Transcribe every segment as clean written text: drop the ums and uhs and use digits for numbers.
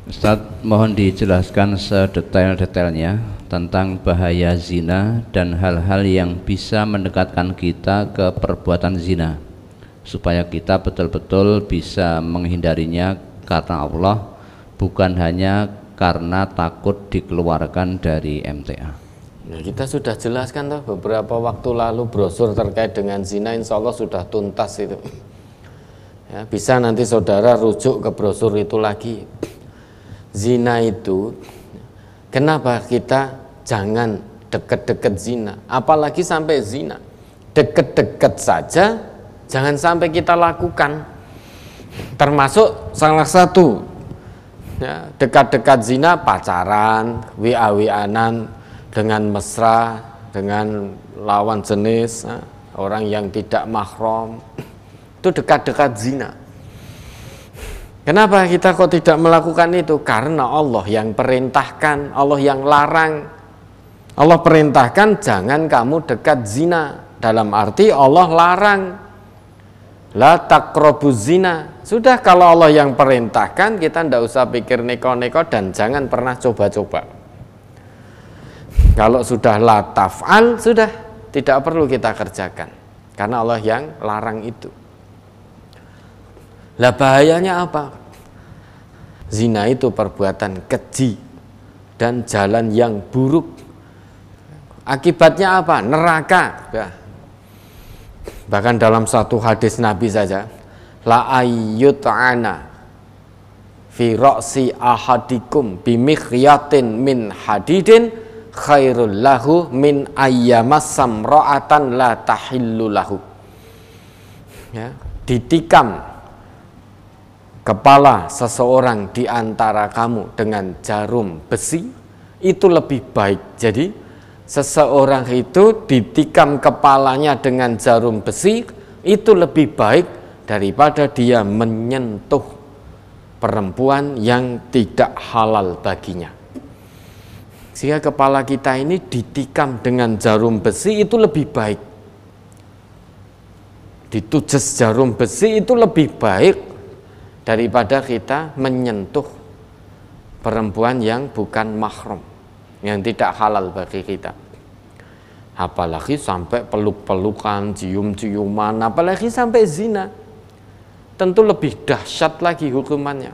Ustadz, mohon dijelaskan sedetail-detailnya tentang bahaya zina dan hal-hal yang bisa mendekatkan kita ke perbuatan zina, supaya kita betul-betul bisa menghindarinya karena Allah, bukan hanya karena takut dikeluarkan dari MTA. Nah, kita sudah jelaskan tuh beberapa waktu lalu brosur terkait dengan zina, insya Allah sudah tuntas itu. Ya, bisa nanti saudara rujuk ke brosur itu lagi. Zina itu, kenapa kita jangan deket-deket zina, apalagi sampai zina. Deket-deket saja jangan sampai kita lakukan. Termasuk salah satu ya, dekat-dekat zina pacaran, WA-WA-an dengan mesra, dengan lawan jenis, orang yang tidak mahram, itu dekat-dekat zina. Kenapa kita kok tidak melakukan itu? Karena Allah yang perintahkan, Allah yang larang. Allah perintahkan jangan kamu dekat zina. Dalam arti Allah larang. La taqrabuz zina. Sudah, kalau Allah yang perintahkan, kita tidak usah pikir neko-neko dan jangan pernah coba-coba. Kalau sudah la taf'al, sudah tidak perlu kita kerjakan. Karena Allah yang larang itu. Lah bahayanya apa? Zina itu perbuatan keji dan jalan yang buruk. Akibatnya apa? Neraka. Ya. Bahkan dalam satu hadis Nabi saja, la ayyut'ana fi ra'si ahadikum bimikhyatin min hadidin khairul lahu min ayyamas samra'atan la tahillu lahu. Ya, ditikam kepala seseorang di antara kamu dengan jarum besi itu lebih baik. Jadi seseorang itu ditikam kepalanya dengan jarum besi itu lebih baik daripada dia menyentuh perempuan yang tidak halal baginya. Sehingga kepala kita ini ditikam dengan jarum besi itu lebih baik. Ditujes jarum besi itu lebih baik daripada kita menyentuh perempuan yang bukan mahram, yang tidak halal bagi kita. Apalagi sampai peluk-pelukan, cium-ciuman, apalagi sampai zina. Tentu lebih dahsyat lagi hukumannya.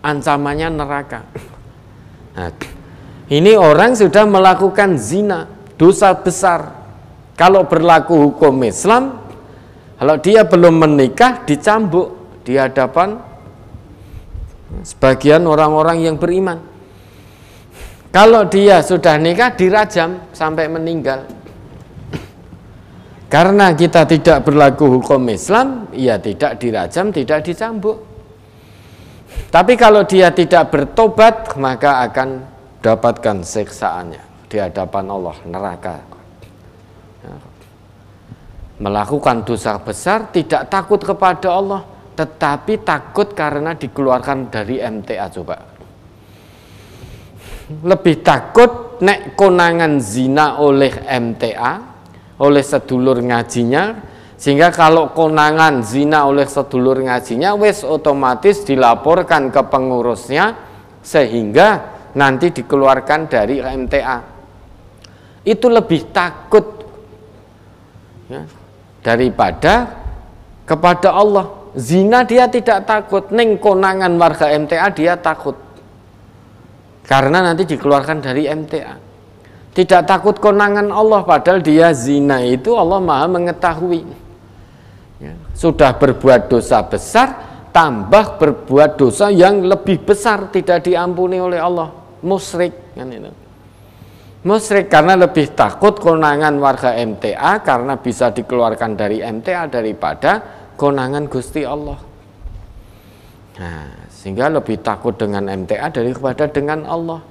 Ancamannya neraka. Nah, ini orang sudah melakukan zina, dosa besar. Kalau berlaku hukum Islam, kalau dia belum menikah dicambuk di hadapan sebagian orang-orang yang beriman. Kalau dia sudah nikah dirajam sampai meninggal. Karena kita tidak berlaku hukum Islam, ya tidak dirajam, tidak dicambuk. Tapi kalau dia tidak bertobat, maka akan dapatkan siksaannya di hadapan Allah, neraka. Melakukan dosa besar tidak takut kepada Allah, tetapi takut karena dikeluarkan dari MTA. Coba lebih takut nek konangan zina oleh MTA, oleh sedulur ngajinya, sehingga kalau konangan zina oleh sedulur ngajinya wis otomatis dilaporkan ke pengurusnya sehingga nanti dikeluarkan dari MTA. Itu lebih takut ya, daripada kepada Allah. Zina dia tidak takut, neng konangan warga MTA dia takut karena nanti dikeluarkan dari MTA. Tidak takut konangan Allah, padahal dia zina itu Allah Maha mengetahui ya, sudah berbuat dosa besar tambah berbuat dosa yang lebih besar, tidak diampuni oleh Allah, musyrik kan itu. Musyrik karena lebih takut konangan warga MTA karena bisa dikeluarkan dari MTA daripada konangan Gusti Allah. Nah, sehingga lebih takut dengan MTA daripada dengan Allah.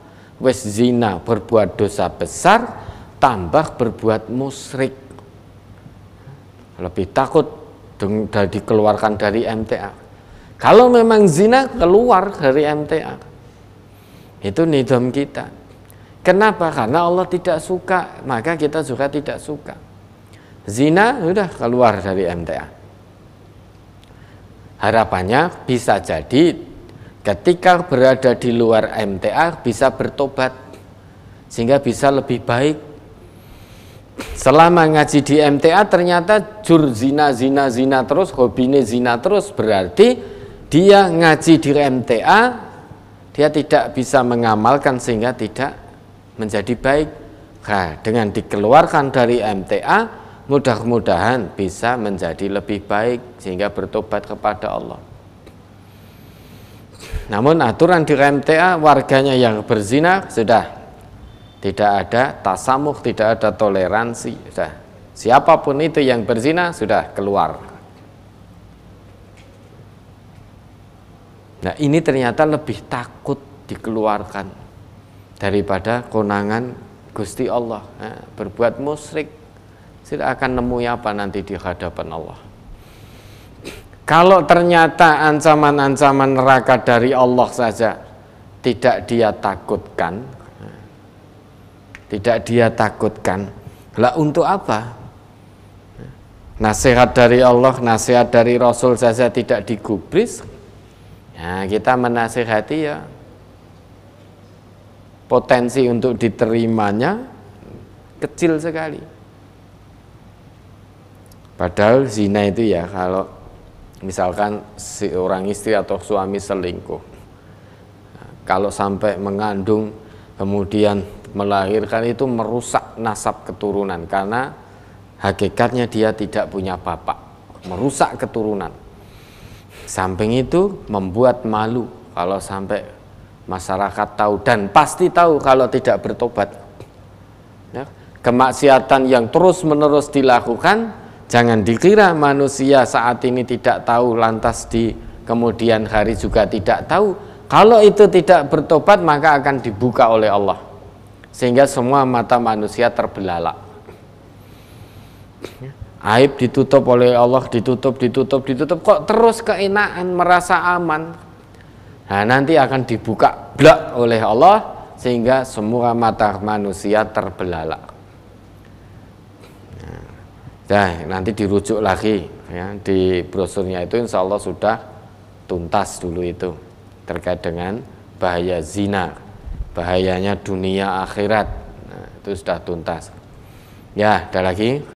Wes zina berbuat dosa besar tambah berbuat musyrik. Lebih takut dikeluarkan dari MTA. Kalau memang zina keluar dari MTA. Itu nizam kita. Kenapa? Karena Allah tidak suka, maka kita juga tidak suka. Zina sudah keluar dari MTA. Harapannya bisa jadi ketika berada di luar MTA bisa bertobat sehingga bisa lebih baik. Selama ngaji di MTA ternyata jur zina terus, hobine zina terus, berarti dia ngaji di MTA dia tidak bisa mengamalkan sehingga tidak menjadi baik. Nah, dengan dikeluarkan dari MTA mudah-mudahan bisa menjadi lebih baik sehingga bertobat kepada Allah. Namun aturan di MTA warganya yang berzina sudah tidak ada tasamuh, tidak ada toleransi. Sudah. Siapapun itu yang berzina sudah keluar. Nah, ini ternyata lebih takut dikeluarkan daripada konangan Gusti Allah. Nah, berbuat musyrik tidak akan nemui apa nanti di hadapan Allah. Kalau ternyata ancaman-ancaman neraka dari Allah saja tidak dia takutkan, lah untuk apa? Nasihat dari Allah, nasihat dari Rasul saja tidak digubris. Nah, kita menasihati ya potensi untuk diterimanya kecil sekali. Padahal zina itu ya, kalau misalkan seorang istri atau suami selingkuh, kalau sampai mengandung kemudian melahirkan, itu merusak nasab keturunan karena hakikatnya dia tidak punya bapak, merusak keturunan. Samping itu membuat malu kalau sampai masyarakat tahu, dan pasti tahu kalau tidak bertobat. Ya, kemaksiatan yang terus-menerus dilakukan, jangan dikira manusia saat ini tidak tahu lantas di kemudian hari juga tidak tahu. Kalau itu tidak bertobat maka akan dibuka oleh Allah sehingga semua mata manusia terbelalak. Aib ditutup oleh Allah, ditutup, kok terus keenaan merasa aman. Nah, nanti akan dibuka blak oleh Allah sehingga semua mata manusia terbelalak. Nah, nanti dirujuk lagi ya, di brosurnya itu insya Allah sudah tuntas dulu itu terkait dengan bahaya zina, bahayanya dunia akhirat. Nah, itu sudah tuntas. Ya, ada lagi.